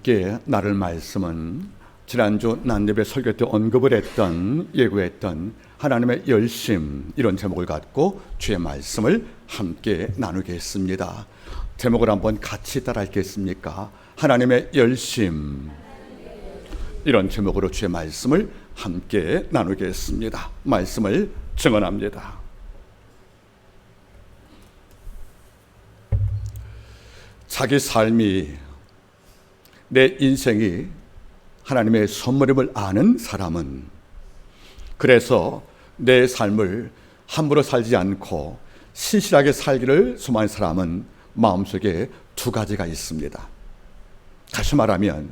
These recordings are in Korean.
함께 나눌 말씀은 지난주 난예배 설교 때 언급을 했던, 예고했던 하나님의 열심, 이런 제목을 갖고 주의 말씀을 함께 나누겠습니다. 제목을 한번 같이 따라 읽겠습니까? 하나님의 열심, 이런 제목으로 주의 말씀을 함께 나누겠습니다. 말씀을 증언합니다. 자기 삶이, 내 인생이 하나님의 선물임을 아는 사람은, 그래서 내 삶을 함부로 살지 않고 신실하게 살기를 소망하는 사람은 마음속에 두 가지가 있습니다. 다시 말하면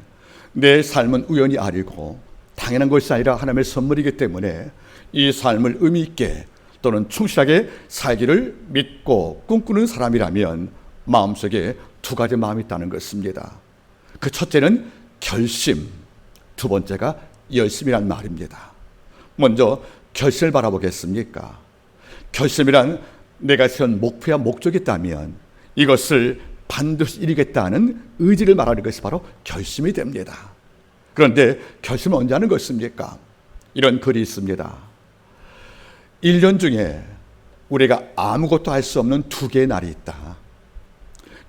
내 삶은 우연히 아니고 당연한 것이 아니라 하나님의 선물이기 때문에 이 삶을 의미 있게 또는 충실하게 살기를 믿고 꿈꾸는 사람이라면 마음속에 두 가지 마음이 있다는 것입니다. 그 첫째는 결심, 두 번째가 열심이란 말입니다. 먼저 결심을 바라보겠습니까? 결심이란 내가 세운 목표와 목적이 있다면 이것을 반드시 이루겠다는 의지를 말하는 것이 바로 결심이 됩니다. 그런데 결심은 언제 하는 것입니까? 이런 글이 있습니다. 1년 중에 우리가 아무것도 할 수 없는 두 개의 날이 있다.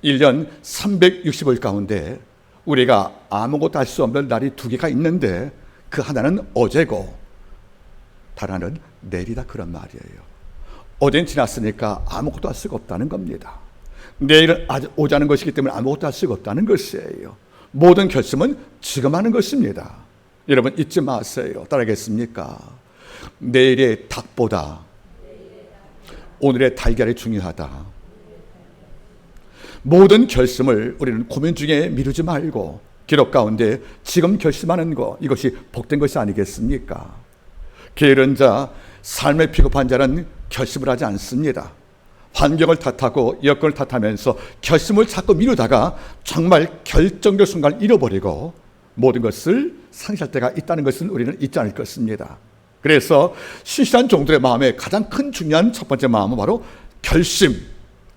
1년 365일 가운데 우리가 아무것도 할 수 없는 날이 두 개가 있는데 그 하나는 어제고 다른 하나는 내일이다, 그런 말이에요. 어제는 지났으니까 아무것도 할 수가 없다는 겁니다. 내일은 아직 오자는 것이기 때문에 아무것도 할 수가 없다는 것이에요. 모든 결심은 지금 하는 것입니다. 여러분 잊지 마세요. 따라하겠습니까? 내일의 닭보다 오늘의 달걀이 중요하다. 모든 결심을 우리는 고민 중에 미루지 말고 기록 가운데 지금 결심하는 것, 이것이 복된 것이 아니겠습니까? 게으른 자, 삶에 비겁한 자는 결심을 하지 않습니다. 환경을 탓하고 여건을 탓하면서 결심을 자꾸 미루다가 정말 결정적 순간을 잃어버리고 모든 것을 상실할 때가 있다는 것은 우리는 잊지 않을 것입니다. 그래서 신실한 종들의 마음에 가장 큰 중요한 첫 번째 마음은 바로 결심,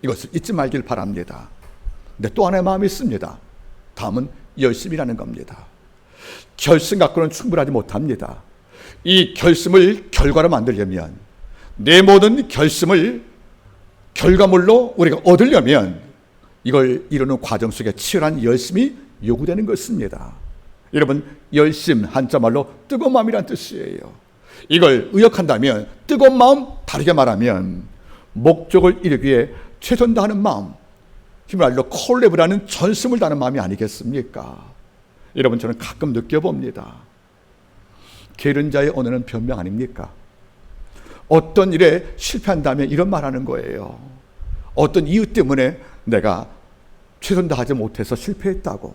이것을 잊지 말길 바랍니다. 근데 또 하나의 마음이 있습니다. 다음은 열심이라는 겁니다. 결심 갖고는 충분하지 못합니다. 이 결심을 결과로 만들려면, 내 모든 결심을 결과물로 우리가 얻으려면 이걸 이루는 과정 속에 치열한 열심이 요구되는 것입니다. 여러분, 열심 한자말로 뜨거운 마음이란 뜻이에요. 이걸 의역한다면 뜨거운 마음, 다르게 말하면 목적을 이루기 위해 최선 다하는 마음, 히브리어로 콜레브라는 전심을 다하는 마음이 아니겠습니까? 여러분, 저는 가끔 느껴봅니다. 게으른 자의 언어는 변명 아닙니까? 어떤 일에 실패한다면 이런 말하는 거예요. 어떤 이유 때문에 내가 최선 다하지 못해서 실패했다고.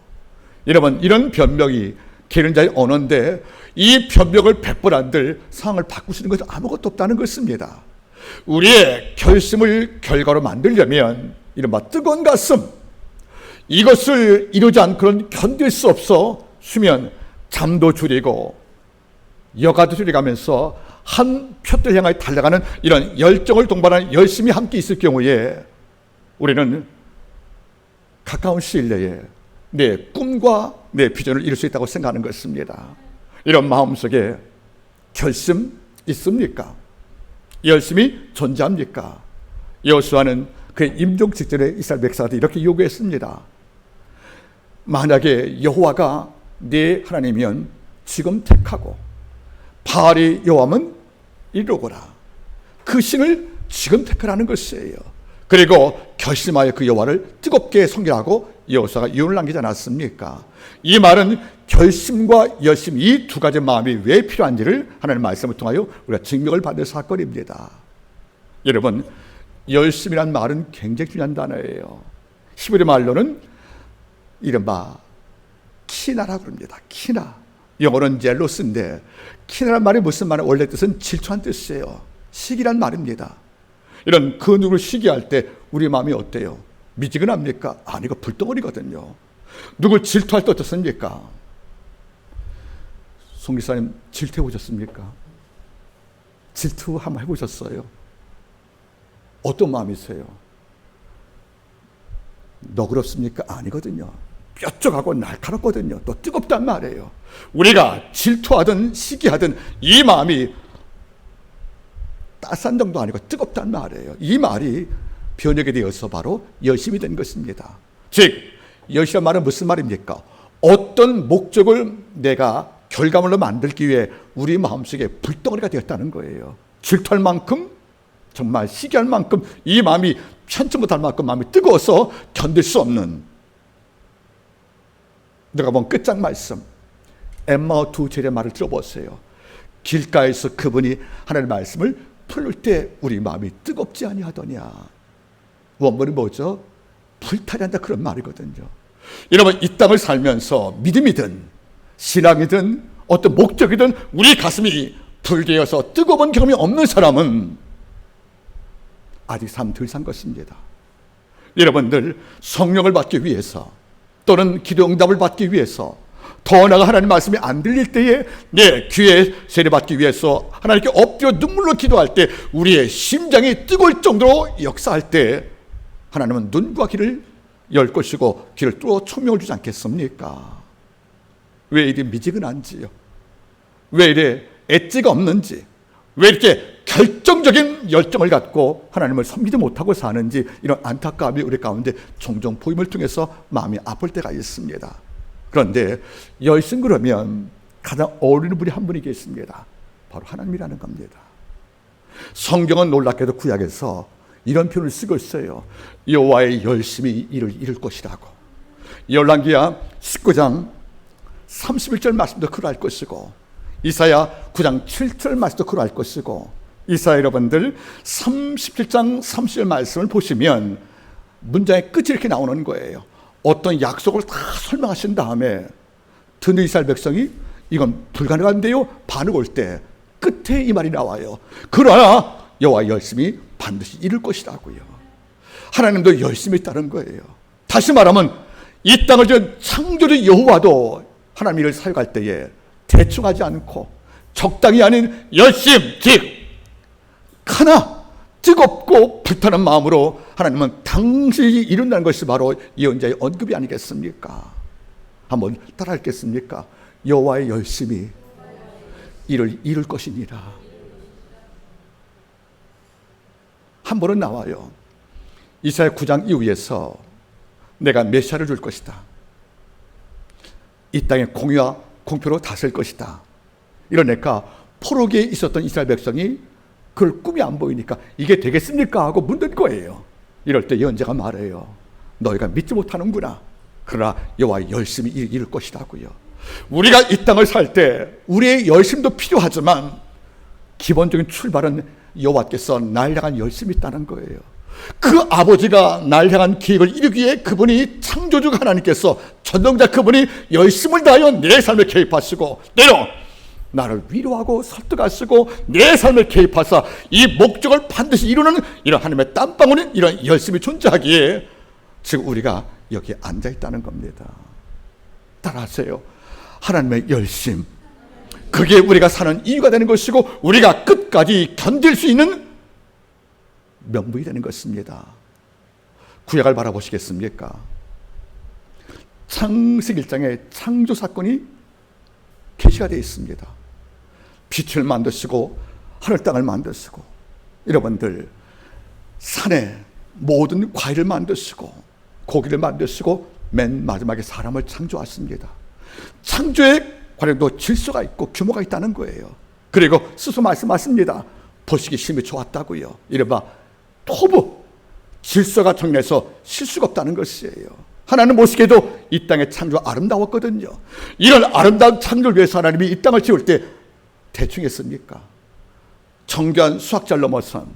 여러분, 이런 변명이 게으른 자의 언어인데 이 변명을 100번 한들 상황을 바꾸시는 것은 아무것도 없다는 것입니다. 우리의 결심을 결과로 만들려면 이른바 뜨거운 가슴, 이것을 이루지 않고는 견딜 수 없어 수면, 잠도 줄이고 여가도 줄여가면서 한 표를 향하여 달려가는 이런 열정을 동반하는 열심히 함께 있을 경우에 우리는 가까운 시일 내에 내 꿈과 내 비전을 이룰 수 있다고 생각하는 것입니다. 이런 마음속에 결심 있습니까? 열심히 존재합니까? 여호수아는 그의 임종 직전에 이스라엘 백성한테 이렇게 요구했습니다. 만약에 여호와가 네 하나님이면 지금 택하고 바알이 여호와면 이루거라. 그 신을 지금 택하라는 것이에요. 그리고 결심하여 그 여호와를 뜨겁게 섬기라고 여호수아가 유언을 남기지 않았습니까? 이 말은 결심과 열심, 이 두 가지 마음이 왜 필요한지를 하나님의 말씀을 통하여 우리가 증명을 받을 사건입니다. 여러분, 열심이란 말은 굉장히 중요한 단어예요. 히브리 말로는 이른바 키나라고 합니다. 키나. 영어로는 젤로스인데 키나란 말이 무슨 말이에요? 원래 뜻은 질투한 뜻이에요. 시기란 말입니다. 이런 그 누구를 시기할 때 우리 마음이 어때요? 미지근합니까? 아니고 불덩어리거든요. 누굴 질투할 때 어떻습니까? 송 기사님 질투해 보셨습니까? 질투 한번 해보셨어요? 어떤 마음이세요? 너그럽습니까? 아니거든요. 뾰족하고 날카롭거든요. 또 뜨겁단 말이에요. 우리가 질투하든 시기하든 이 마음이 따스한 정도 아니고 뜨겁단 말이에요. 이 말이 변혁이 되어서 바로 열심이 된 것입니다. 즉 열심이란 말은 무슨 말입니까? 어떤 목적을 내가 결과물로 만들기 위해 우리 마음속에 불덩어리가 되었다는 거예요. 질투할 만큼, 정말 시기할 만큼, 이 마음이 편치 못할 만큼 마음이 뜨거워서 견딜 수 없는, 내가 본 끝장 말씀, 엠마오 두 제자의 말을 들어보세요. 길가에서 그분이 하나님의 말씀을 풀을 때 우리 마음이 뜨겁지 아니하더냐. 원문이 뭐죠? 불타리 한다, 그런 말이거든요. 여러분, 이 땅을 살면서 믿음이든 신앙이든 어떤 목적이든 우리 가슴이 불되어서 뜨거운 경험이 없는 사람은 아직 삶 덜 산 것입니다. 여러분들 성령을 받기 위해서 또는 기도 응답을 받기 위해서 더 나아가 하나님 말씀이 안 들릴 때에 내 귀에 세례받기 위해서 하나님께 엎드려 눈물로 기도할 때 우리의 심장이 뜨거울 정도로 역사할 때 하나님은 눈과 귀를 열 것이고 귀를 뚫어 총명을 주지 않겠습니까? 왜 이리 미지근한지요? 왜 이래 엣지가 없는지, 왜 이렇게 결정적인 열정을 갖고 하나님을 섬기지 못하고 사는지, 이런 안타까움이 우리 가운데 종종 보임을 통해서 마음이 아플 때가 있습니다. 그런데 열심 그러면 가장 어울리는 분이 한 분이 계십니다. 바로 하나님이라는 겁니다. 성경은 놀랍게도 구약에서 이런 표현을 쓰고 있어요. 여호와의 열심히 이를 이룰 것이라고. 열왕기야 19장 31절 말씀도 그러할 것이고, 이사야 9장 7절 말씀도 그러할 것이고, 이사야 여러분들 37장 30절 말씀을 보시면 문장의 끝이 이렇게 나오는 거예요. 어떤 약속을 다 설명하신 다음에 듣는 이스라엘 백성이 이건 불가능한데요 반응 올 때 끝에 이 말이 나와요. 그러나 여호와 열심히 반드시 이룰 것이라고요. 하나님도 열심히 있다는 거예요. 다시 말하면 이 땅을 지은 창조주 여호와도 하나님 일을 사역할 때에 대충 하지 않고 적당히 아닌 열심, 즉 하나 뜨겁고 불타는 마음으로 하나님은 당신이 이룬다는 것이 바로 예언자의 언급이 아니겠습니까? 한번 따라 읽겠습니까? 여호와의 열심히 이룰 것이니라. 한 번은 나와요. 이사야 9장 이후에서 내가 메시아를 줄 것이다. 이 땅에 공의와 공평으로 다스릴 것이다. 이러니까 포로기에 있었던 이스라엘 백성이 그걸 꿈이 안 보이니까 이게 되겠습니까? 하고 묻는 거예요. 이럴 때 예언자가 말해요. 너희가 믿지 못하는구나. 그러나 여호와 열심히 이룰 것이라고요. 우리가 이 땅을 살 때 우리의 열심도 필요하지만 기본적인 출발은 여호와께서 날 향한 열심이 있다는 거예요. 그 아버지가 날 향한 계획을 이루기에 그분이 창조주 하나님께서 전능자 그분이 열심을 다하여 내 삶에 개입하시고 때로 나를 위로하고 설득하시고 내 삶을 개입하사 이 목적을 반드시 이루는 이런 하나님의 땀방울이 이런 열심이 존재하기에 지금 우리가 여기에 앉아있다는 겁니다. 따라하세요. 하나님의 열심, 그게 우리가 사는 이유가 되는 것이고 우리가 끝까지 견딜 수 있는 명분이 되는 것입니다. 구약을 바라보시겠습니까? 창세기 1장에 창조 사건이 계시가 되어 있습니다. 빛을 만드시고 하늘 땅을 만드시고, 여러분들 산에 모든 과일을 만드시고 고기를 만드시고 맨 마지막에 사람을 창조하십니다. 창조에 관련도 질서가 있고 규모가 있다는 거예요. 그리고 스스로 말씀하십니다. 보시기 심히 좋았다고요. 이른바 토부, 질서가 정해서 실수가 없다는 것이에요. 하나님 보시기에도 이 땅의 창조가 아름다웠거든요. 이런 아름다운 창조를 위해서 하나님이 이 땅을 지을 때 대충 했습니까? 정교한 수학자를 넘어선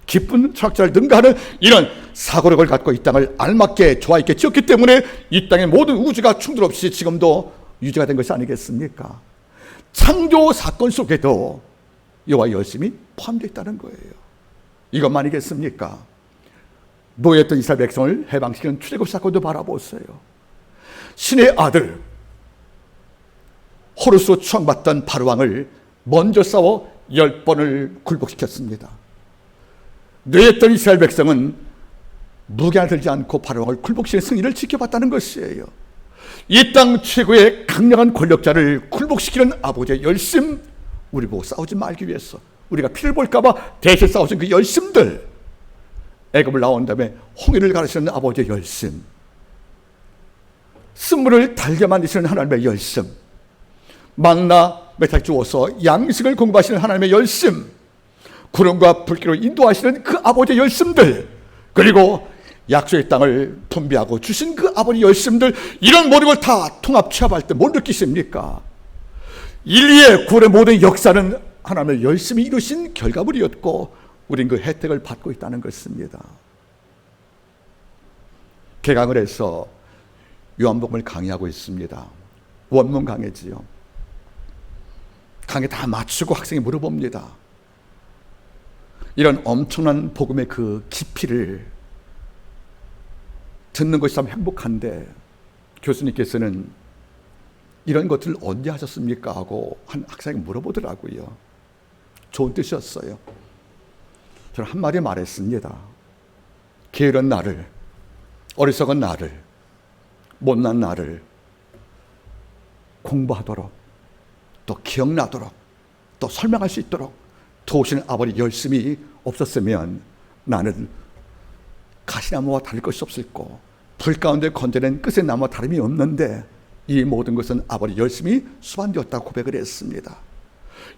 기쁜 철학자를 능가하는 이런 사고력을 갖고 이 땅을 알맞게 조화 있게 지었기 때문에 이 땅의 모든 우주가 충돌 없이 지금도 유지가 된 것이 아니겠습니까? 창조 사건 속에도 여호와 열심히 포함되어 있다는 거예요. 이것만이겠습니까? 노예했던 이스라엘 백성을 해방시키는 출애굽 사건도 바라보세요. 신의 아들 호르스로 추앙받던 바로왕을 먼저 싸워 10번을 굴복시켰습니다. 노예했던 이스라엘 백성은 무기 하나 들지 않고 바로왕을 굴복시키는 승리를 지켜봤다는 것이에요. 이 땅 최고의 강력한 권력자를 굴복시키는 아버지의 열심, 우리 보고 싸우지 말기 위해서, 우리가 피를 볼까봐 대신 싸우신 그 열심들, 애굽을 나온 다음에 홍해를 가르치는 아버지의 열심, 쓴물을 달게 만드시는 하나님의 열심, 만나 매달 주어서 양식을 공급하시는 하나님의 열심, 구름과 불길로 인도하시는 그 아버지의 열심들, 그리고 약속의 땅을 분배하고 주신 그 아버지의 열심들, 이런 모든 걸 다 통합 취합할 때 뭘 느끼십니까? 인류의 구원의 모든 역사는 하나님의 열심히 이루신 결과물이었고 우린 그 혜택을 받고 있다는 것입니다. 개강을 해서 요한복음을 강의하고 있습니다. 원문 강의지요. 강의 다 마치고 학생이 물어봅니다. 이런 엄청난 복음의 그 깊이를 듣는 것이 참 행복한데 교수님께서는 이런 것들을 언제 하셨습니까? 하고 한 학생이 물어보더라고요. 좋은 뜻이었어요. 저는 한마디 말했습니다. 게으른 나를, 어리석은 나를, 못난 나를 공부하도록, 또 기억나도록, 또 설명할 수 있도록 도우시는 아버지 열심이 없었으면 나는 가시나무와 다를 것이 없었고 불 가운데 건져낸 끝의 나무와 다름이 없는데 이 모든 것은 아버지 열심히 수반되었다고 고백을 했습니다.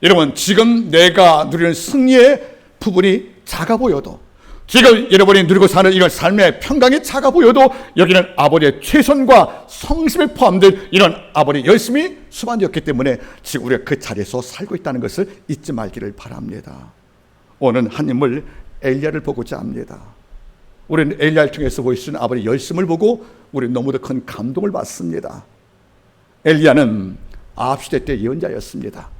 여러분, 지금 내가 누리는 승리의 부분이 작아 보여도, 지금 여러분이 누리고 사는 이런 삶의 평강이 작아 보여도 여기는 아버지의 최선과 성심에 포함된 이런 아버지 열심이 수반되었기 때문에 지금 우리가 그 자리에서 살고 있다는 것을 잊지 말기를 바랍니다. 오늘 하나님을 엘리야를 보고자 합니다. 우리는 엘리야를 통해서 보여주신 아버지의 열심을 보고 우리는 너무도 큰 감동을 받습니다. 엘리야는 아합 시대 때 예언자였습니다.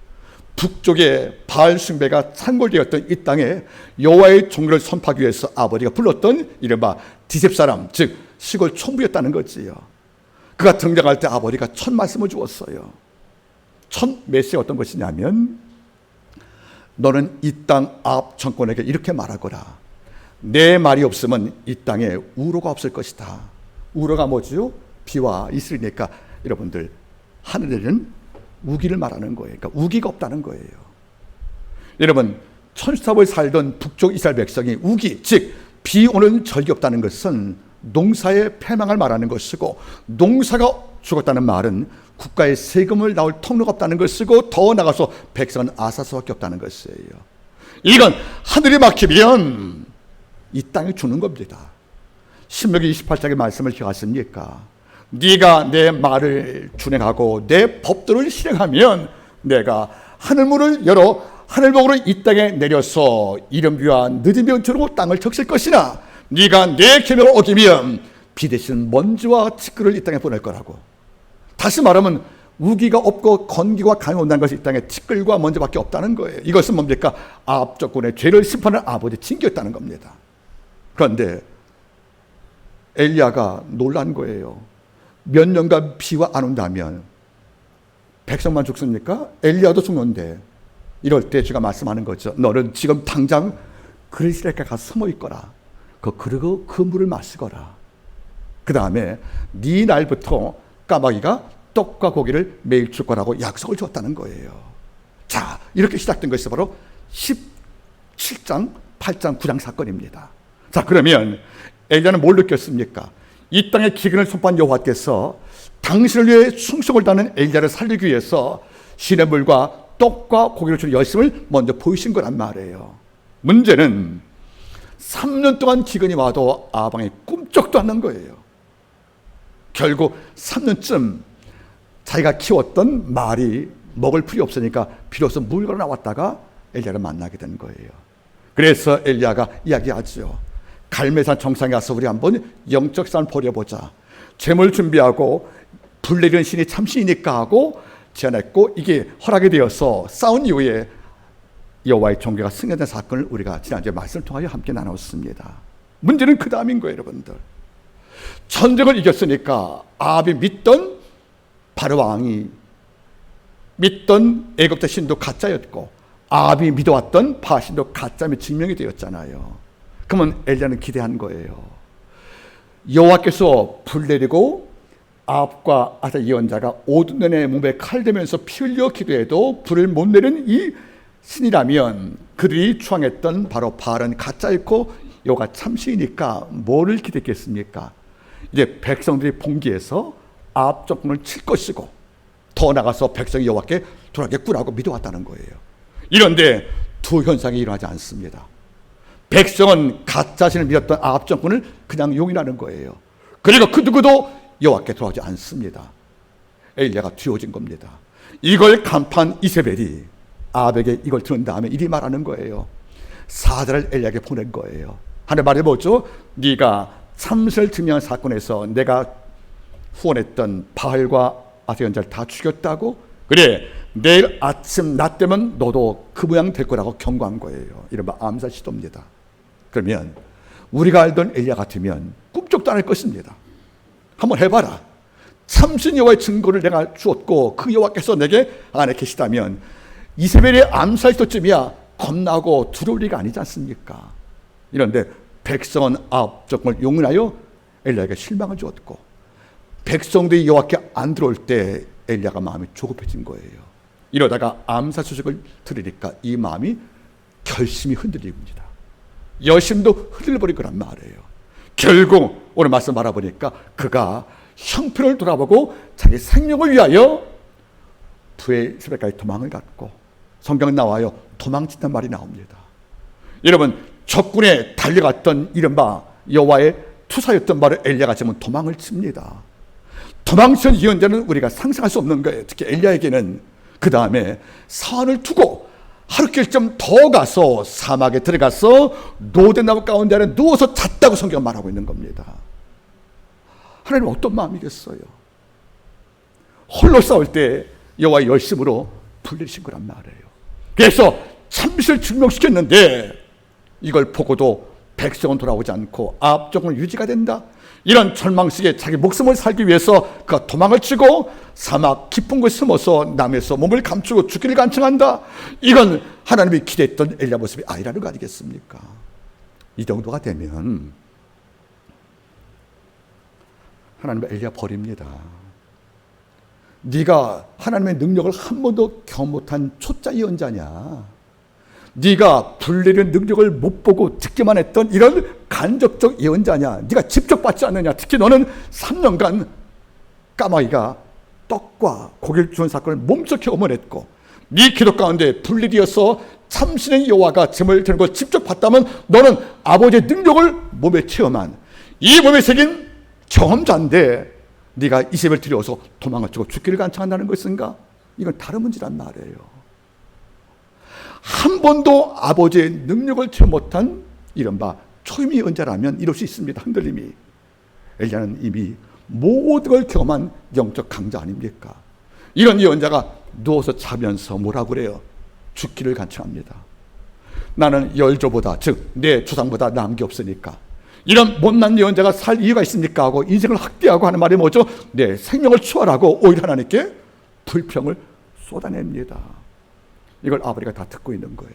북쪽에 바알 숭배가 창궐되었던 이 땅에 여호와의 종교를 선포하기 위해서 아버지가 불렀던 이른바 디셉 사람, 즉 시골 총부였다는 거지요. 그가 등장할 때 아버지가 첫 말씀을 주었어요. 첫 메시지가 어떤 것이냐면, 너는 이 땅 아합 정권에게 이렇게 말하거라. 내 말이 없으면 이 땅에 우로가 없을 것이다. 우로가 뭐지요? 비와 이슬이니까 여러분들 하늘에는 우기를 말하는 거예요. 그러니까 우기가 없다는 거예요. 여러분, 천수탑을 살던 북쪽 이스라엘 백성이 우기, 즉 비 오는 절기 없다는 것은 농사의 패망을 말하는 것이고, 농사가 죽었다는 말은 국가의 세금을 나올 통로가 없다는 것이고, 더 나가서 백성은 아사할 수밖에 없다는 것이에요. 이건 하늘이 막히면 이 땅이 죽는 겁니다. 신명기 28장의 말씀을 기억하십니까? 네가 내 말을 준행하고 내 법도를 실행하면 내가 하늘문을 열어 하늘복으로 이 땅에 내려서 이른비와 늦은 병처럼 땅을 적실 것이나 네가 내 계명을 어기면 비 대신 먼지와 티끌을 이 땅에 보낼 거라고. 다시 말하면 우기가 없고 건기와 강이 온다는 것이 이 땅에 티끌과 먼지밖에 없다는 거예요. 이것은 뭡니까? 아합 정권의 죄를 심판하는 아버지의 징계였다는 겁니다. 그런데 엘리야가 놀란 거예요. 몇 년간 비가 안 온다면 백성만 죽습니까? 엘리야도 죽는데, 이럴 때 제가 말씀하는 거죠. 너는 지금 당장 그리스도께 가서 숨어 있거라. 그리고 그 물을 마시거라. 그 다음에 네 날부터 까마귀가 떡과 고기를 매일 줄 거라고 약속을 줬다는 거예요. 자, 이렇게 시작된 것이 바로 17장, 8장, 9장 사건입니다. 자, 그러면 엘리야는 뭘 느꼈습니까? 이 땅에 기근을 선포한 여호와께서 당신을 위해 충성을 다하는 엘리야를 살리기 위해서 시냇물과 떡과 고기를 주는 열심을 먼저 보이신 거란 말이에요. 문제는 3년 동안 기근이 와도 아방이 꿈쩍도 않는 거예요. 결국 3년쯤 자기가 키웠던 말이 먹을 풀이 없으니까 비로소 물건을 나왔다가 엘리야를 만나게 된 거예요. 그래서 엘리야가 이야기하죠. 갈매산 정상에 가서 우리 한번 영적 싸움을 벌여보자. 재물 준비하고 불 내리는 신이 참신이니까 하고 제안했고, 이게 허락이 되어서 싸운 이후에 여호와의 종교가 승리된 사건을 우리가 지난주에 말씀을 통하여 함께 나눴습니다. 문제는 그 다음인 거예요, 여러분들. 전쟁을 이겼으니까 아합이 믿던 바로 왕이 믿던 애굽의 신도 가짜였고, 아합이 믿어왔던 바신도 가짜임이 증명이 되었잖아요. 그러면 엘리야는 기대한 거예요. 여호와께서 불 내리고 아합과 아사 예언자가 오둔년의 몸에 칼대면서 피 흘려 기도해도 불을 못 내는 이 신이라면 그들이 추앙했던 바로 바알은 가짜였고 여호와가 참신이니까 뭐를 기대했겠습니까? 이제 백성들이 봉기해서 아합 정권을 칠 것이고 더 나가서 백성이 여호와께 돌아가겠구나고 믿어왔다는 거예요. 이런데 두 현상이 일어나지 않습니다. 백성은 가짜 신을 믿었던 아합 정권을 그냥 용인하는 거예요. 그리고 그 누구도 여호와께 돌아오지 않습니다. 엘리야가 뒤어진 겁니다. 이걸 간파한 이세벨이 아합에게 이걸 들은 다음에 이리 말하는 거예요. 사자를 엘리야에게 보낸 거예요. 하늘 말이 뭐죠? 네가 참신을 증명한 사건에서 내가 후원했던 바알과 아세 연자를 다 죽였다고? 그래, 내일 아침 낮 되면 너도 그 모양 될 거라고 경고한 거예요. 이른바 암살 시도입니다. 그러면 우리가 알던 엘리야 같으면 꿈쩍도 안 할 것입니다. 한번 해봐라. 참신 여호와의 증거를 내가 주었고 그 여호와께서 내게 안에 계시다면 이세벨의 암살 시도쯤이야 겁나고 두려울 리가 아니지 않습니까? 이런데 백성은 아합 정권을 용인하여 엘리야에게 실망을 주었고 백성들이 여호와께 안 들어올 때 엘리야가 마음이 조급해진 거예요. 이러다가 암살 소식을 들으니까 이 마음이 결심이 흔들립니다. 여심도 흔들려버린 거란 말이에요. 결국 오늘 말씀 알아보니까 그가 형편을 돌아보고 자기 생명을 위하여 부엘세바까지 도망을 갔고 성경에 나와요. 도망친단 말이 나옵니다. 여러분 적군에 달려갔던 이른바 여호와의 투사였던 바로 엘리야가 지금 도망을 칩니다. 도망친 예언자는 우리가 상상할 수 없는 거예요. 특히 엘리야에게는 그 다음에 산을 두고 하루길 좀 더 가서 사막에 들어가서 노대나무 가운데 안에 누워서 잤다고 성경은 말하고 있는 겁니다. 하나님은 어떤 마음이겠어요? 홀로 싸울 때 여호와의 열심으로 불리신 거란 말이에요. 그래서 참신을 증명시켰는데 이걸 보고도 백성은 돌아오지 않고 아합 정권은 유지가 된다. 이런 절망식에 자기 목숨을 살기 위해서 그가 도망을 치고 사막 깊은 곳에 숨어서 남에서 몸을 감추고 죽기를 간청한다. 이건 하나님이 기대했던 엘리야 모습이 아니라는 거 아니겠습니까? 이 정도가 되면 하나님은 엘리야 버립니다. 네가 하나님의 능력을 한 번도 경험 못한 초짜 예언자냐? 네가 불리는 능력을 못 보고 듣기만 했던 이런 간접적 예언자냐? 네가 직접 받지 않느냐? 특히 너는 3년간 까마귀가 떡과 고기를 주는 사건을 몸속에 오만했고 네 기도 가운데 불리되어서 참신의 여호와가 짐을 드는 걸 직접 봤다면 너는 아버지의 능력을 몸에 체험한 이 몸에 새긴 경험자인데 네가 이세벨 들여서 도망을 치고 죽기를 간청한다는 것인가? 이건 다른 문제란 말이에요. 한 번도 아버지의 능력을 체험 못한 이른바 초임의 예언자라면 이럴 수 있습니다. 흔들림이. 엘리야는 이미 모든 걸 경험한 영적 강자 아닙니까? 이런 예언자가 누워서 자면서 뭐라고 그래요? 죽기를 간청합니다. 나는 열조보다 즉 내 조상보다 나은 게 없으니까 이런 못난 예언자가 살 이유가 있습니까? 하고 인생을 학대하고 하는 말이 뭐죠? 내 생명을 추월하고 오히려 하나님께 불평을 쏟아냅니다. 이걸 아버지가 다 듣고 있는 거예요.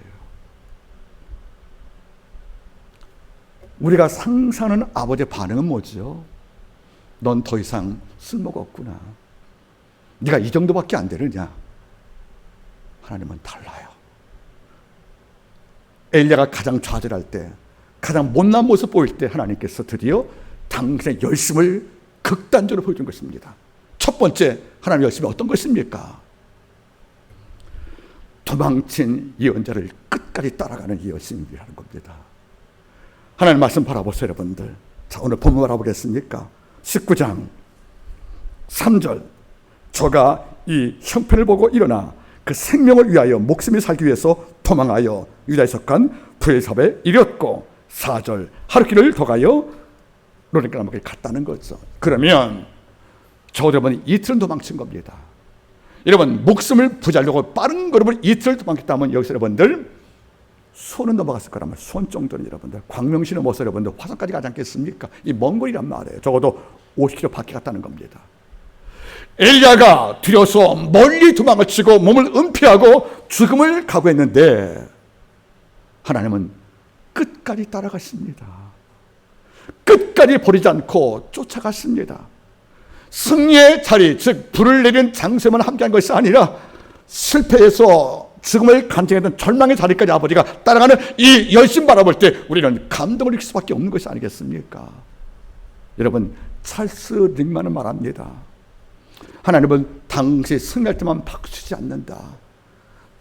우리가 상상하는 아버지의 반응은 뭐죠? 넌 더 이상 쓸모가 없구나. 네가 이 정도밖에 안 되느냐? 하나님은 달라요. 엘리야가 가장 좌절할 때, 가장 못난 모습 보일 때 하나님께서 드디어 당신의 열심을 극단적으로 보여준 것입니다. 첫 번째 하나님의 열심이 어떤 것입니까? 도망친 예언자를 끝까지 따라가는 열심이라는 겁니다. 하나님 말씀 바라보세요, 여러분들. 자, 오늘 본문 알아보겠습니까? 19장 3절. 저가 이 형편을 보고 일어나 그 생명을 위하여 목숨이 살기 위해서 도망하여 유다에 속한 부엘사바에 이르렀고 4절. 하루길을 더 가요 로데까지 갔다는 거죠. 그러면 저 여러분이 이틀은 도망친 겁니다. 여러분 목숨을 부자려고 빠른 걸음을 이틀을 도망쳤다면 여기서 여러분들 손은 넘어갔을 거란 말이에요. 손 정도는 여러분들 광명시는 못서 여러분들 화성까지 가지 않겠습니까? 이 먼 거리란 말이에요. 적어도 50km 밖에 갔다는 겁니다. 엘리야가 들여서 멀리 도망을 치고 몸을 은폐하고 죽음을 각오했는데 하나님은 끝까지 따라갔습니다. 끝까지 버리지 않고 쫓아갔습니다. 승리의 자리, 즉 불을 내리는 장소에만 함께한 것이 아니라 실패해서 죽음을 간증했던 절망의 자리까지 아버지가 따라가는 이 열심 바라볼 때 우리는 감동을 느낄 수밖에 없는 것이 아니겠습니까? 여러분, 찰스 링만은 말합니다. 하나님은 당시 승리할 때만 박수치지 않는다.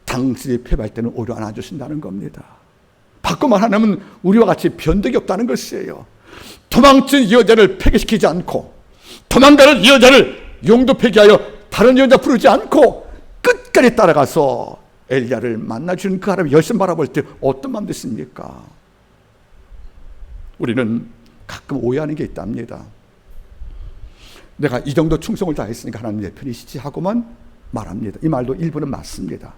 당신이 패배할 때는 오히려 안아주신다는 겁니다. 바꾸면 하나님은 우리와 같이 변덕이 없다는 것이에요. 도망친 이 여자를 폐기시키지 않고, 도망가는 이 여자를 용도 폐기하여 다른 여자 부르지 않고 끝까지 따라가서 엘리야를 만나주는 그 하나님 열심 바라볼 때 어떤 마음 드십니까? 우리는 가끔 오해하는 게 있답니다. 내가 이 정도 충성을 다했으니까 하나님 내 편이시지 하고만 말합니다. 이 말도 일부는 맞습니다.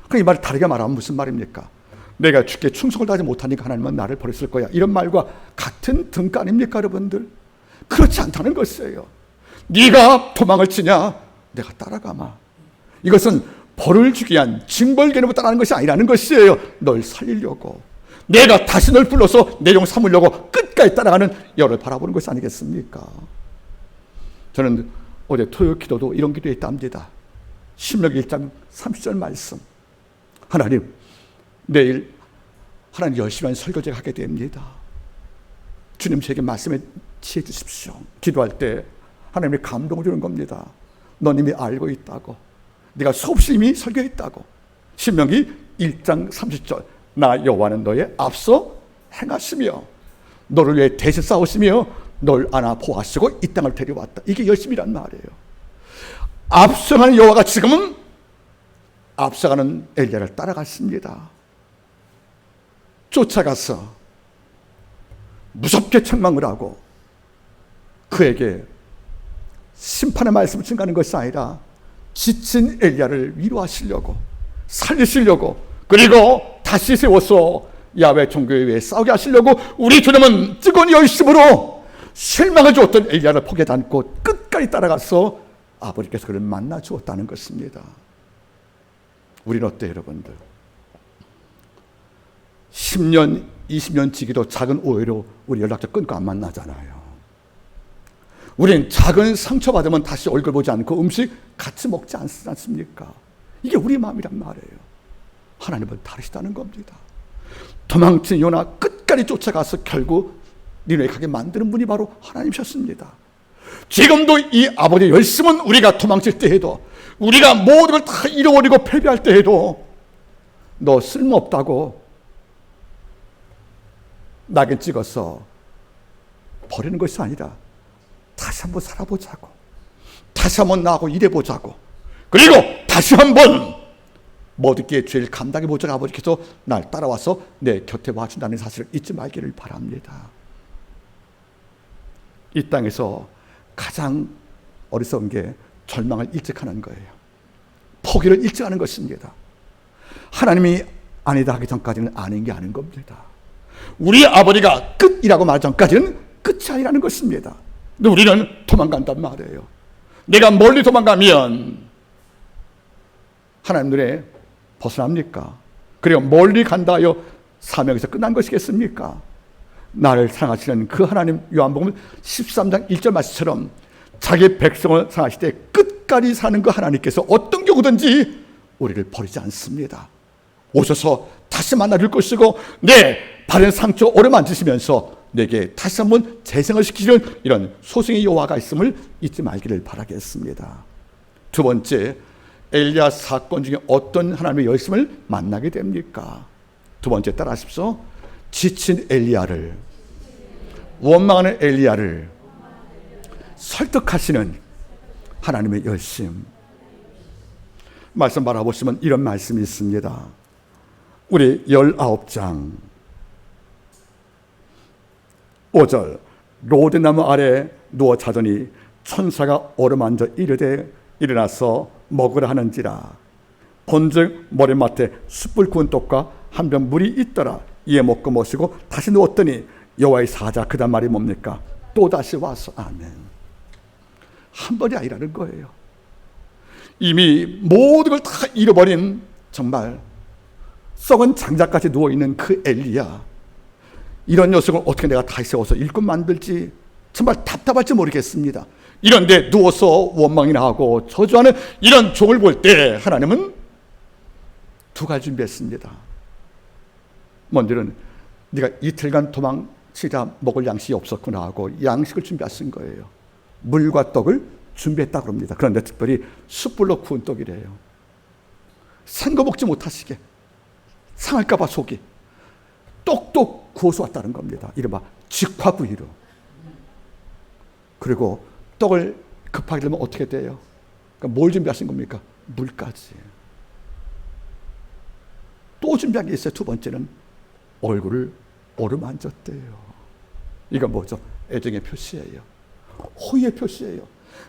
그 이 말을 다르게 말하면 무슨 말입니까? 내가 주께 충성을 다하지 못하니까 하나님은 나를 버렸을 거야, 이런 말과 같은 등가 아닙니까 여러분들? 그렇지 않다는 것이에요. 네가 도망을 치냐? 내가 따라가마. 이것은 벌을 주기 위한 징벌 개념으로 따라가는 것이 아니라는 것이에요. 널 살리려고, 내가 다시 널 불러서 내 용 삼으려고 끝까지 따라가는 여를 바라보는 것이 아니겠습니까? 저는 어제 토요 기도도 이런 기도했답니다. 신명기 1장 30절 말씀. 하나님, 내일 하나님 열심히 한 설교제가 하게 됩니다. 주님 저에게 말씀에 지혜 주십시오. 기도할 때 하나님이 감동을 주는 겁니다. 넌 이미 알고 있다고, 네가 수없이 이미 설교했다고. 신명기 1장 30절. 나 여호와는 너의 앞서 행하시며 너를 위해 대신 싸우시며 널 안아 보호하시고 이 땅을 데려왔다. 이게 열심이란 말이에요. 앞서가는 여호와가 지금은 앞서가는 엘리야를 따라갔습니다. 쫓아가서 무섭게 책망을 하고 그에게 심판의 말씀을 증가하는 것이 아니라 지친 엘리야를 위로하시려고, 살리시려고, 그리고 다시 세워서 야훼 종교에 위해 싸우게 하시려고 우리 주님은 뜨거운 열심으로 실망을 주었던 엘리야를 포기하지 않고 끝까지 따라가서 아버지께서 그를 만나 주었다는 것입니다. 우리는 어때요 여러분들? 10년 20년 지기도 작은 오해로 우리 연락처 끊고 안 만나잖아요. 우린 작은 상처받으면 다시 얼굴 보지 않고 음식 같이 먹지 않습니까? 이게 우리 마음이란 말이에요. 하나님은 다르시다는 겁니다. 도망친 요나 끝까지 쫓아가서 결국 니네에 가게 만드는 분이 바로 하나님이셨습니다. 지금도 이 아버지의 열심은 우리가 도망칠 때 해도, 우리가 모든 걸 다 잃어버리고 패배할 때 해도 너 쓸모없다고 낙인 찍어서 버리는 것이 아니라 다시 한번 살아보자고, 다시 한번 나하고 일해보자고, 그리고 다시 한번 모두께 죄를 감당해보자고 아버지께서 날 따라와서 내 곁에 와준다는 사실을 잊지 말기를 바랍니다. 이 땅에서 가장 어리석은 게 절망을 일찍 하는 거예요. 포기를 일찍 하는 것입니다. 하나님이 아니다 하기 전까지는 아닌 게 아닌 겁니다. 우리 아버지가 끝이라고 말 전까지는 끝이 아니라는 것입니다. 근데 우리는 도망간단 말이에요. 내가 멀리 도망가면 하나님 눈에 벗어납니까? 그리고 멀리 간다 하여 사명에서 끝난 것이겠습니까? 나를 사랑하시는 그 하나님, 요한복음 13장 1절 말씀처럼 자기 백성을 사랑하실 때 끝까지 사는 그 하나님께서 어떤 경우든지 우리를 버리지 않습니다. 오셔서 다시 만나줄 것이고 내 발엔 상처 오래 만지시면서 내게 다시 한번 재생을 시키는 이런 소승의 여호와가 있음을 잊지 말기를 바라겠습니다. 두 번째, 엘리야 사건 중에 어떤 하나님의 열심을 만나게 됩니까? 두 번째 따라하십시오. 지친 엘리야를, 원망하는 엘리야를 설득하시는 하나님의 열심. 말씀 바라보시면 이런 말씀이 있습니다. 우리 19장 5절. 로드나무 아래 누워 자더니 천사가 어루만져 이르되 일어나서 먹으라 하는지라. 본즉 머리맡에 숯불 구운 떡과 한 병 물이 있더라. 이에 먹고 마시고 다시 누웠더니 여호와의 사자, 그다음 말이 뭡니까? 또다시 와서. 아멘. 한 번이 아니라는 거예요. 이미 모든 걸 다 잃어버린 정말 썩은 장작같이 누워있는 그 엘리야, 이런 녀석을 어떻게 내가 다시 세워서 일꾼 만들지 정말 답답할지 모르겠습니다. 이런데 누워서 원망이나 하고 저주하는 이런 종을 볼 때 하나님은 두 가지 준비했습니다. 먼저는 네가 이틀간 도망치다 먹을 양식이 없었구나 하고 양식을 준비하신 거예요. 물과 떡을 준비했다고 합니다. 그런데 특별히 숯불로 구운 떡이래요. 산 거 먹지 못하시게, 상할까 봐 속이, 떡도 구워서 왔다는 겁니다. 이른바 직화구이로. 그리고 떡을 급하게 들면 어떻게 돼요? 그러니까 뭘 준비하신 겁니까? 물까지. 또 준비한 게 있어요. 두 번째는 얼굴을 어루만졌대요. 이건 뭐죠? 애정의 표시예요. 호의의 표시예요.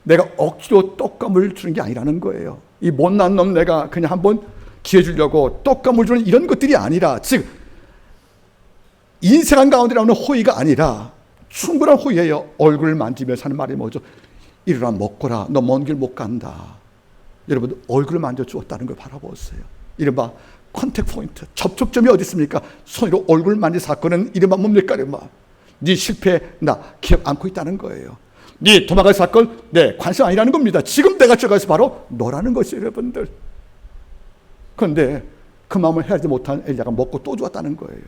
내가 억지로 떡과 물 주는 게 아니라는 거예요. 이 못난 놈 내가 그냥 한번 기회 주려고 떡과 물 주는 이런 것들이 아니라, 즉 인생한 가운데 나오는 호의가 아니라 충분한 호의예요. 얼굴을 만지면서 하는 말이 뭐죠? 이리라 먹거라. 너 먼 길 못 간다. 여러분 얼굴을 만져주었다는 걸 바라보세요. 이른바 컨택 포인트, 접촉점이 어디 있습니까? 손으로 얼굴 만진 사건은 이른바 뭡니까? 이른바 네 실패 나 기억 않고 있다는 거예요. 네 도망갈 사건 네 관심 아니라는 겁니다. 지금 내가 들어가서 바로 너라는 것이에요, 여러분들. 그런데 그 마음을 헤아리지 못한 엘리야가 먹고 또 주었다는 거예요.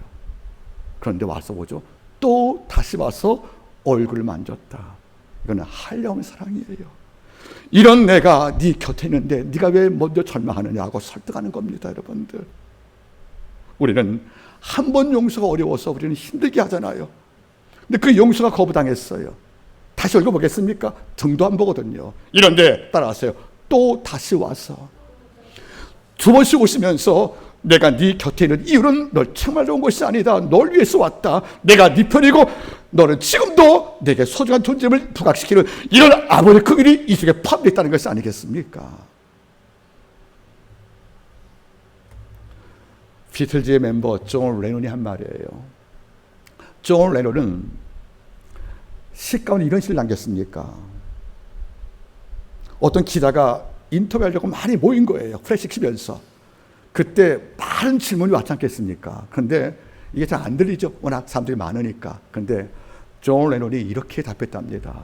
그런데 와서 보죠. 또 다시 와서 얼굴을 만졌다. 이거는 한려운 사랑이에요. 이런 내가 네 곁에 있는데 네가 왜 먼저 절망하느냐고 설득하는 겁니다, 여러분들. 우리는 한 번 용서가 어려워서 우리는 힘들게 하잖아요. 근데 그 용서가 거부당했어요. 다시 얼굴 보겠습니까? 등도 안 보거든요. 이런데 따라하세요. 또 다시 와서 두 번씩 오시면서 내가 네 곁에 있는 이유는 널 정말 좋은 것이 아니다. 널 위해서 왔다. 내가 네 편이고 너는 지금도 내게 소중한 존재를 부각시키는 이런 아버지의 그 일이 이 속에 포함되어 있다는 것이 아니겠습니까? 비틀즈의 멤버 존 레논이 한 말이에요. 존 레논은 시 가운데 이런 시를 남겼습니까? 어떤 기자가 인터뷰하려고 많이 모인 거예요. 플래시 키면서. 그때 많은 질문이 왔지 않겠습니까? 그런데 이게 잘 안 들리죠. 워낙 사람들이 많으니까. 그런데 존 레논이 이렇게 답했답니다.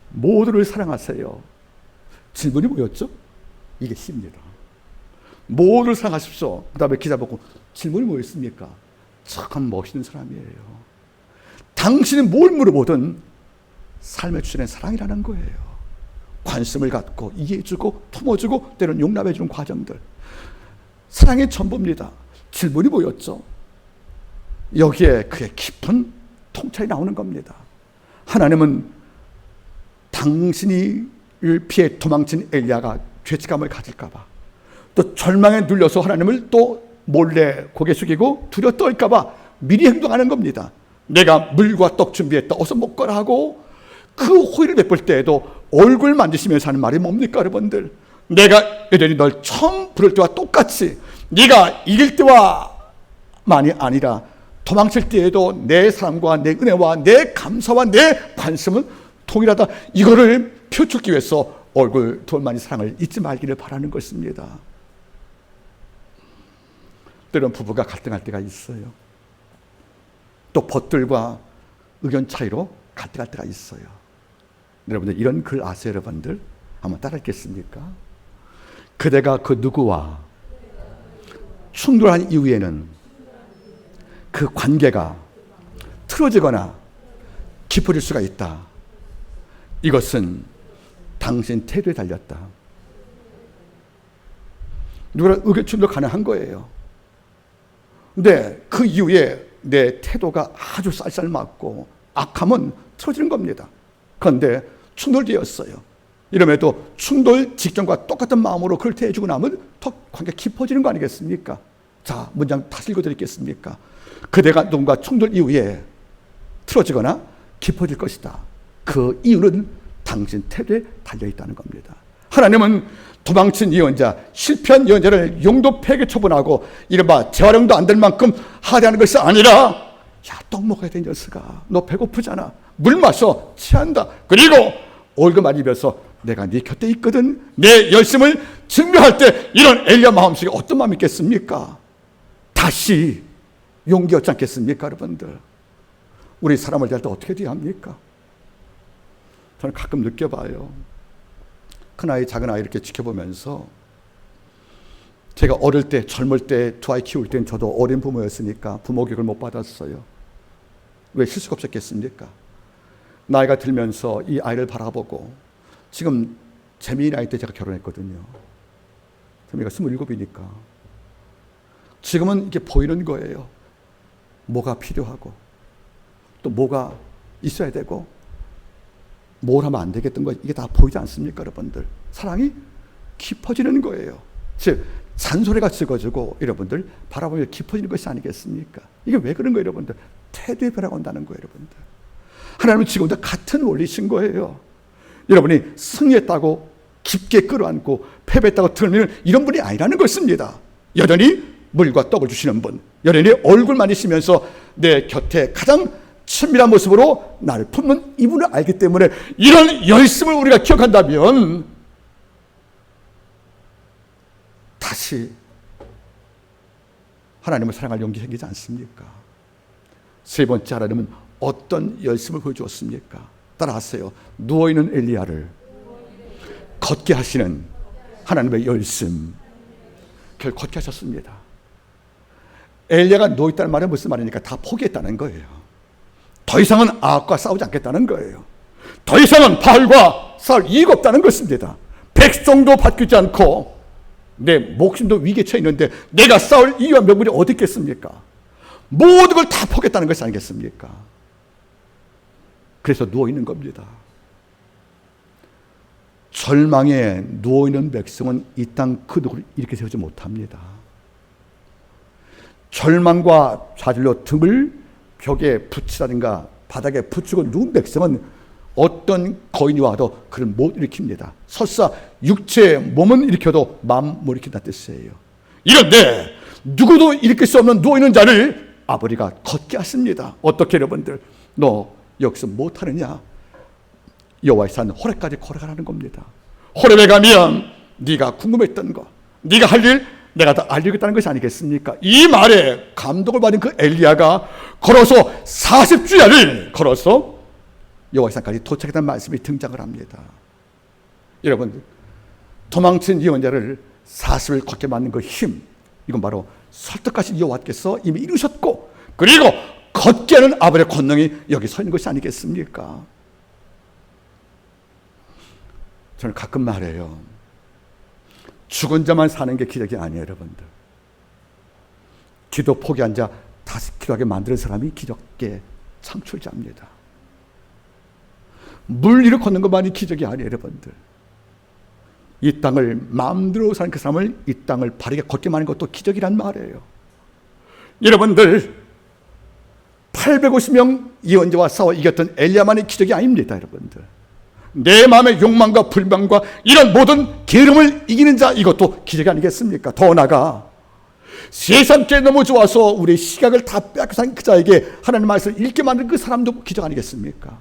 모두를 사랑하세요. 질문이 뭐였죠? 이게 시입니다. 모두를 사랑하십시오. 그 다음에 기자 보고 질문이 뭐였습니까? 참 멋있는 사람이에요. 당신이 뭘 물어보든 삶의 주제는 사랑이라는 거예요. 관심을 갖고 이해해주고 품어주고 때로는 용납해주는 과정들, 사랑의 전부입니다. 질문이 뭐였죠? 여기에 그의 깊은 통찰이 나오는 겁니다. 하나님은 당신을 피해 도망친 엘리야가 죄책감을 가질까 봐, 또 절망에 눌려서 하나님을 또 몰래 고개 숙이고 두려워 떨까 봐 미리 행동하는 겁니다. 내가 물과 떡 준비했다. 어서 먹거라 하고 그 호의를 베풀 때에도 얼굴 만지시면서 하는 말이 뭡니까, 여러분들? 내가 여전히 널 처음 부를 때와 똑같이 네가 이길 때와만이 아니라 도망칠 때에도 내 사랑과 내 은혜와 내 감사와 내 관심은 동일하다. 이거를 표출하기 위해서 얼굴 돌만이 사랑을 잊지 말기를 바라는 것입니다. 때론 부부가 갈등할 때가 있어요. 또 벗들과 의견 차이로 갈등할 때가 있어요. 여러분들 이런 글 아세요, 여러분들? 한번 따라 읽겠습니까? 그대가 그 누구와 충돌한 이후에는 그 관계가 틀어지거나 깊어질 수가 있다. 이것은 당신 태도에 달렸다. 누구랑 의견 충돌 가능한 거예요. 근데 그 이후에 내 태도가 아주 쌀쌀맞고 악하면 틀어지는 겁니다. 그런데 충돌되었어요. 이러면도 충돌 직전과 똑같은 마음으로 그걸 대해주고 나면 더 관계가 깊어지는 거 아니겠습니까? 자, 문장 다시 읽어드리겠습니까? 그대가 누군가 충돌 이후에 틀어지거나 깊어질 것이다. 그 이유는 당신 태도에 달려있다는 겁니다. 하나님은 도망친 예언자, 실패한 예언자를 용도 폐기 처분하고 이른바 재활용도 안 될 만큼 하대하는 것이 아니라, 야, 떡 먹어야 돼, 이 녀석아. 너 배고프잖아. 물 마셔. 취한다. 그리고 얼굴만 입혀서 내가 네 곁에 있거든. 내 열심을 증명할 때 이런 엘리야 마음속에 어떤 마음이 있겠습니까? 다시 용기 얻지 않겠습니까, 여러분들? 우리 사람을 대할 때 어떻게 돼야 합니까? 저는 가끔 느껴봐요. 큰아이 작은아이 이렇게 지켜보면서 제가 어릴 때 젊을 때 두 아이 키울 땐 저도 어린 부모였으니까 부모 교육을 못 받았어요. 왜 실수가 없었겠습니까? 나이가 들면서 이 아이를 바라보고 지금 재민이 나이 때 제가 결혼했거든요. 재민이가 27이니까 지금은 이게 보이는 거예요. 뭐가 필요하고 또 뭐가 있어야 되고 뭘 하면 안 되겠던 거 이게 다 보이지 않습니까, 여러분들? 사랑이 깊어지는 거예요. 즉 잔소리가 적어지고 여러분들 바라보면 깊어지는 것이 아니겠습니까? 이게 왜 그런 거예요, 여러분들? 태도에 변화가 온다는 거예요, 여러분들. 하나님은 지금도 같은 원리신 거예요. 여러분이 승리했다고 깊게 끌어안고 패배했다고 들으면 이런 분이 아니라는 것입니다. 여전히 물과 떡을 주시는 분, 여전히 얼굴 만지시면서 내 곁에 가장 친밀한 모습으로 나를 품는 이분을 알기 때문에 이런 열심을 우리가 기억한다면 다시 하나님을 사랑할 용기 생기지 않습니까? 세 번째, 하나님은 어떤 열심을 보여주었습니까? 따라하세요. 누워있는 엘리야를 걷게 하시는 하나님의 열심. 결국 걷게 하셨습니다. 엘리야가 누워있다는 말은 무슨 말이니까 다 포기했다는 거예요. 더 이상은 아합과 싸우지 않겠다는 거예요. 더 이상은 바알과 싸울 이유가 없다는 것입니다. 백성도 바뀌지 않고 내 목숨도 위기에 처해 있는데 내가 싸울 이유와 명분이 어디 있겠습니까? 모든 걸 다 포기했다는 것이 아니겠습니까? 그래서 누워있는 겁니다. 절망에 누워있는 백성은 이 땅 그 누구를 일으켜 세우지 못합니다. 절망과 좌절로 등을 벽에 붙이라든가 바닥에 붙이고 누운 백성은 어떤 거인이 와도 그를 못 일으킵니다. 설사 육체의 몸은 일으켜도 마음 못 일으킨다는 뜻이에요. 이런데 누구도 일으킬 수 없는 누워있는 자를 아버지가 걷게 하십니다. 어떻게 여러분들, 너 여기서 못하느냐? 여호와의 산 호렙까지 걸어가라는 겁니다. 호렙에 가면 네가 궁금했던 거, 네가 할 일 내가 다 알려주겠다는 것이 아니겠습니까? 이 말에 감동을 받은 그 엘리야가 걸어서 40주야를 걸어서 여호와의 산까지 도착했다는 말씀이 등장을 합니다. 여러분, 도망친 예언자를 40일 걷게 만든 그 힘, 이건 바로 설득하신 여호와께서 이미 이루셨고, 그리고 걷게 하는 아버지의 권능이 여기 서 있는 것이 아니겠습니까? 저는 가끔 말해요. 죽은 자만 사는 게 기적이 아니에요, 여러분들. 기도 포기한 자 다시 기도하게 만드는 사람이 기적의 창출자입니다. 물 위를 걷는 것만이 기적이 아니에요, 여러분들. 이 땅을 마음대로 사는 그 사람을 이 땅을 바르게 걷게 만드는 것도 기적이란 말이에요. 여러분들, 850명 예언자와 싸워 이겼던 엘리야만이 기적이 아닙니다, 여러분들. 내 마음의 욕망과 불만과 이런 모든 게으름을 이기는 자, 이것도 기적이 아니겠습니까? 더 나아가 세상께 너무 좋아서 우리의 시각을 다 빼앗긴 그 자에게 하나님의 말씀을 읽게 만든 그 사람도 기적 아니겠습니까?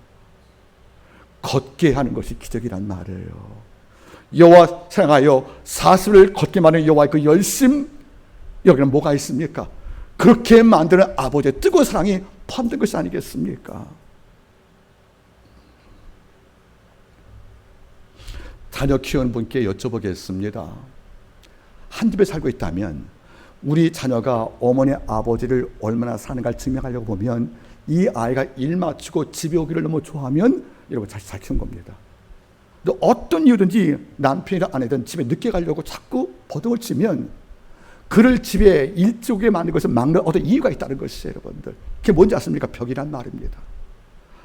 걷게 하는 것이 기적이란 말이에요. 여호와 사랑하여 40을 걷게 만든 여호와의 그 열심, 여기는 뭐가 있습니까? 그렇게 만드는 아버지의 뜨거운 사랑이 포함된 것이 아니겠습니까? 자녀 키우는 분께 여쭤보겠습니다. 한 집에 살고 있다면 우리 자녀가 어머니 아버지를 얼마나 사는가를 증명하려고 보면 이 아이가 일 마치고 집에 오기를 너무 좋아하면 여러분 잘 키운 겁니다. 또 어떤 이유든지 남편이나 아내든 집에 늦게 가려고 자꾸 버둥을 치면 그를 집에 일찍 오게 만든 것을 막는 어떤 이유가 있다는 것이에요, 여러분들. 그게 뭔지 아십니까? 벽이란 말입니다.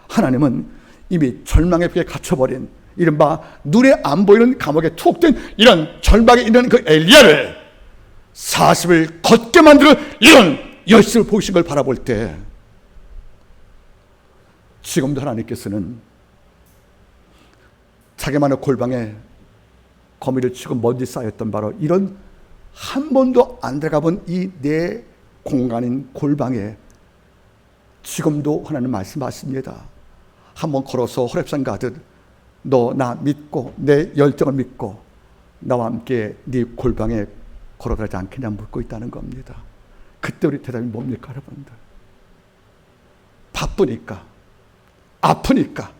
하나님은 이미 절망의 벽에 갇혀버린 이른바 눈에 안 보이는 감옥에 투옥된 이런 절망에 있는 그 엘리야를 40을 걷게 만드는 이런 열심을 보이신 걸 바라볼 때 지금도 하나님께서는 자기만의 골방에 거미를 치고 먼지 쌓였던 바로 이런 한 번도 안 들어가본 이 내 공간인 골방에 지금도 하나님 말씀하십니다. 한번 걸어서 호렙산 가듯 너 나 믿고 내 열정을 믿고 나와 함께 네 골방에 걸어가지 않겠냐 묻고 있다는 겁니다. 그때 우리 대답이 뭡니까, 여러분들? 바쁘니까, 아프니까,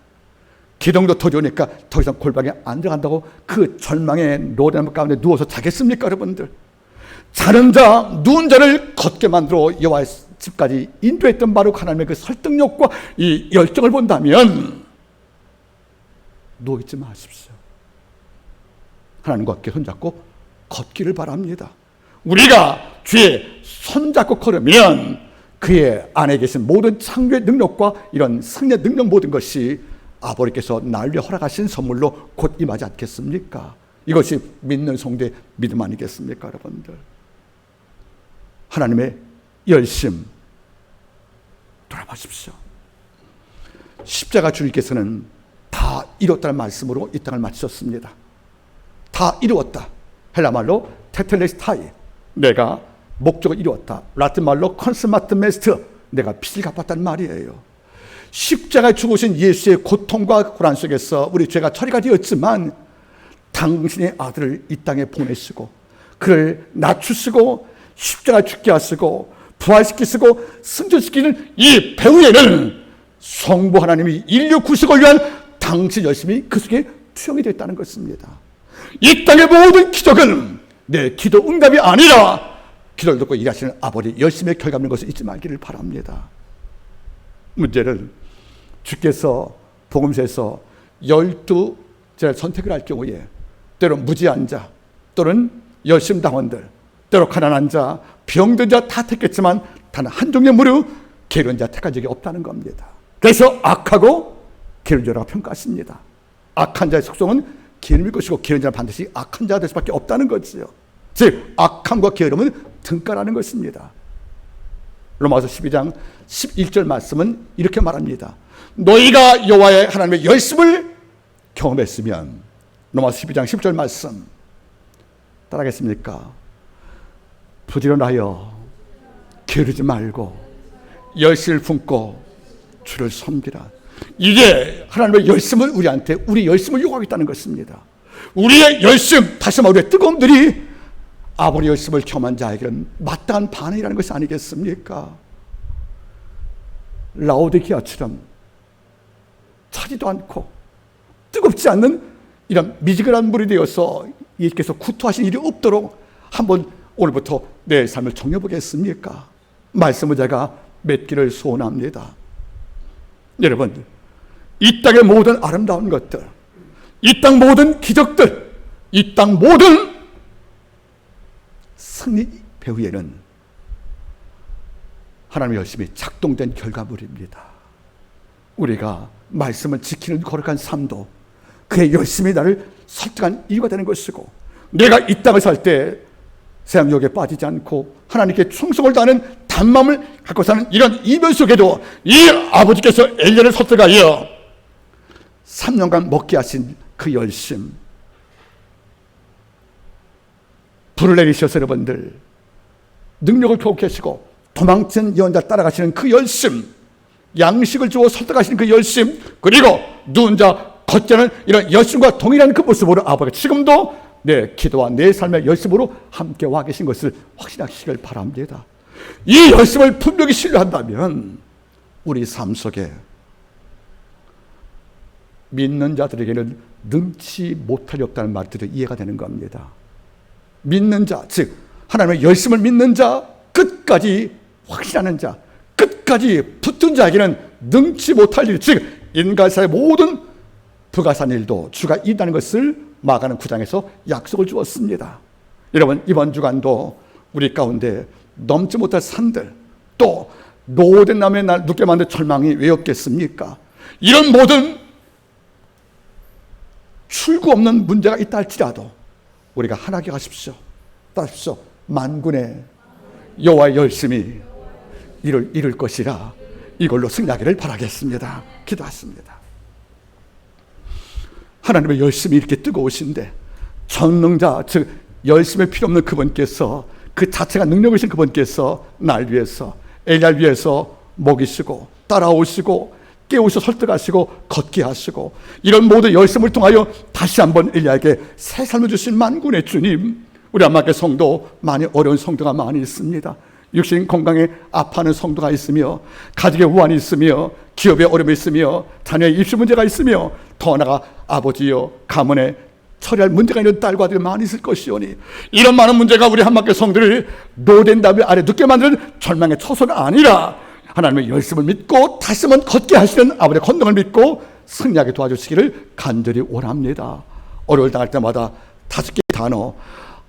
기둥도 터지니까 더 이상 골방에 안 들어간다고 그 절망의 노래나무 가운데 누워서 자겠습니까, 여러분들? 자는 자, 누운 자를 걷게 만들어 여호와의 집까지 인도했던 바로 하나님의 그 설득력과 이 열정을 본다면 누워있지 마십시오. 하나님과 함께 손잡고 걷기를 바랍니다. 우리가 주의 손잡고 걸으면 그의 안에 계신 모든 창조의 능력과 이런 승리의 능력 모든 것이 아버지께서 날 위해 허락하신 선물로 곧 임하지 않겠습니까? 이것이 믿는 성도의 믿음 아니겠습니까, 여러분들? 하나님의 열심 돌아보십시오. 십자가 주님께서는 다 이뤘다는 말씀으로 이 땅을 마치셨습니다. 다 이루었다. 헬라말로 테텔레스타이, 내가 목적을 이루었다. 라틴 말로 컨스마트 메스트, 내가 빚을 갚았다는 말이에요. 십자가에 죽으신 예수의 고통과 고난 속에서 우리 죄가 처리가 되었지만 당신의 아들을 이 땅에 보내시고 그를 낮추시고 십자가에 죽게 하시고 부활시키시고 승천시키는 이 배후에는 성부 하나님이 인류 구속을 위한 당신 열심이 그 속에 투영이 됐다는 것입니다. 이 땅의 모든 기적은 내 기도 응답이 아니라 기도를 듣고 일하시는 아버지 열심의 결과인 것을 잊지 말기를 바랍니다. 문제는 주께서 복음서에서 12제를 선택을 할 경우에 때로 무지한 자 또는 열심당원들 때로 가난한 자 병든 자 다 택했지만 단 한 종류의 무료 게으른 자 택한 적이 없다는 겁니다. 그래서 악하고 게으른 자라고 평가하십니다. 악한 자의 속성은 게으름일 것이고 게으른 자는 반드시 악한 자가 될 수밖에 없다는 거지요. 즉 악함과 게으름은 등가라는 것입니다. 로마서 12장 11절 말씀은 이렇게 말합니다. 너희가 여호와의 하나님의 열심을 경험했으면, 로마서 12장 10절 말씀 따라하겠습니까? 부지런하여 게으르지 말고 열심을 품고 주를 섬기라. 이게 하나님의 열심을 우리한테 우리 열심을 요구하겠다는 것입니다. 우리의 열심, 다시 말해 우리의 뜨거움들이 아버지 열심을 경험한 자에게는 마땅한 반응이라는 것이 아니겠습니까? 라오디게아처럼 차지도 않고 뜨겁지 않는 이런 미지근한 물이 되어서 예수께서 구토하신 일이 없도록 한번 오늘부터 내 삶을 정려보겠습니까? 말씀을 제가 맺기를 소원합니다. 여러분, 이 땅의 모든 아름다운 것들, 이 땅 모든 기적들, 이 땅 모든 승리 배후에는 하나님의 열심이 작동된 결과물입니다. 우리가 말씀을 지키는 거룩한 삶도 그의 열심이 나를 설득한 이유가 되는 것이고, 내가 이 땅을 살 때 세상 유혹에 빠지지 않고 하나님께 충성을 다하는 단마음을 갖고 사는 이런 이면 속에도 이 아버지께서 엘리야를 설득하여 3년간 먹게 하신 그 열심, 불을 내리셔서 여러분들 능력을 교육하시고 도망친 예언자 따라가시는 그 열심, 양식을 주어 설득하시는 그 열심, 그리고 누운 자 걷자는 이런 열심과 동일한 그 모습으로 아버지가 지금도 내 기도와 내 삶의 열심으로 함께 와 계신 것을 확신하시길 바랍니다. 이 열심을 분명히 신뢰한다면 우리 삶 속에 믿는 자들에게는 능치 못할 리 없다는 말들이 이해가 되는 겁니다. 믿는 자, 즉 하나님의 열심을 믿는 자, 끝까지 확신하는 자, 끝까지 붙은 자에게는 능치 못할 일, 즉 인간사의 모든 불가사한 일도 주가 있다는 것을 마가는 9장에서 약속을 주었습니다. 여러분, 이번 주간도 우리 가운데 넘지 못할 산들, 또 노된 나무의 날 눕게 만든 절망이 왜 없겠습니까? 이런 모든 출구 없는 문제가 있다 할지라도 우리가 하나께 가십시오. 따십시오. 만군의 여호와의 열심히 이룰 것이라 이걸로 승리하기를 바라겠습니다. 기도하십니다. 하나님의 열심이 이렇게 뜨거우신데 전능자, 즉 열심이 필요 없는 그분께서, 그 자체가 능력이신 그분께서 날 위해서, 엘리야를 위해서 먹이시고 따라오시고 깨우셔 설득하시고 걷게 하시고 이런 모든 열심을 통하여 다시 한번 엘리야에게 새 삶을 주신 만군의 주님, 우리 안마교회 성도 많이 어려운 성도가 많이 있습니다. 육신 건강에 아파하는 성도가 있으며, 가족에 우환이 있으며, 기업에 어려움이 있으며, 자녀의 입시 문제가 있으며, 더 나아가 아버지여 가문에 처리할 문제가 있는 딸과 아들이 많이 있을 것이오니 이런 많은 문제가 우리 한마교회 성들을 노된 답을 아래 눕게 만드는 절망의 처소는 아니라 하나님의 열심을 믿고 다시 한번 걷게 하시는 아버지의 권능을 믿고 승리하게 도와주시기를 간절히 원합니다. 어려울 당할 때마다 5개의 단어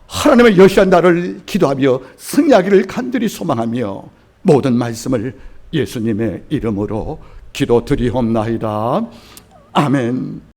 하나님의 여시한 나를 기도하며 승리하기를 간절히 소망하며 모든 말씀을 예수님의 이름으로 기도드리옵나이다. 아멘.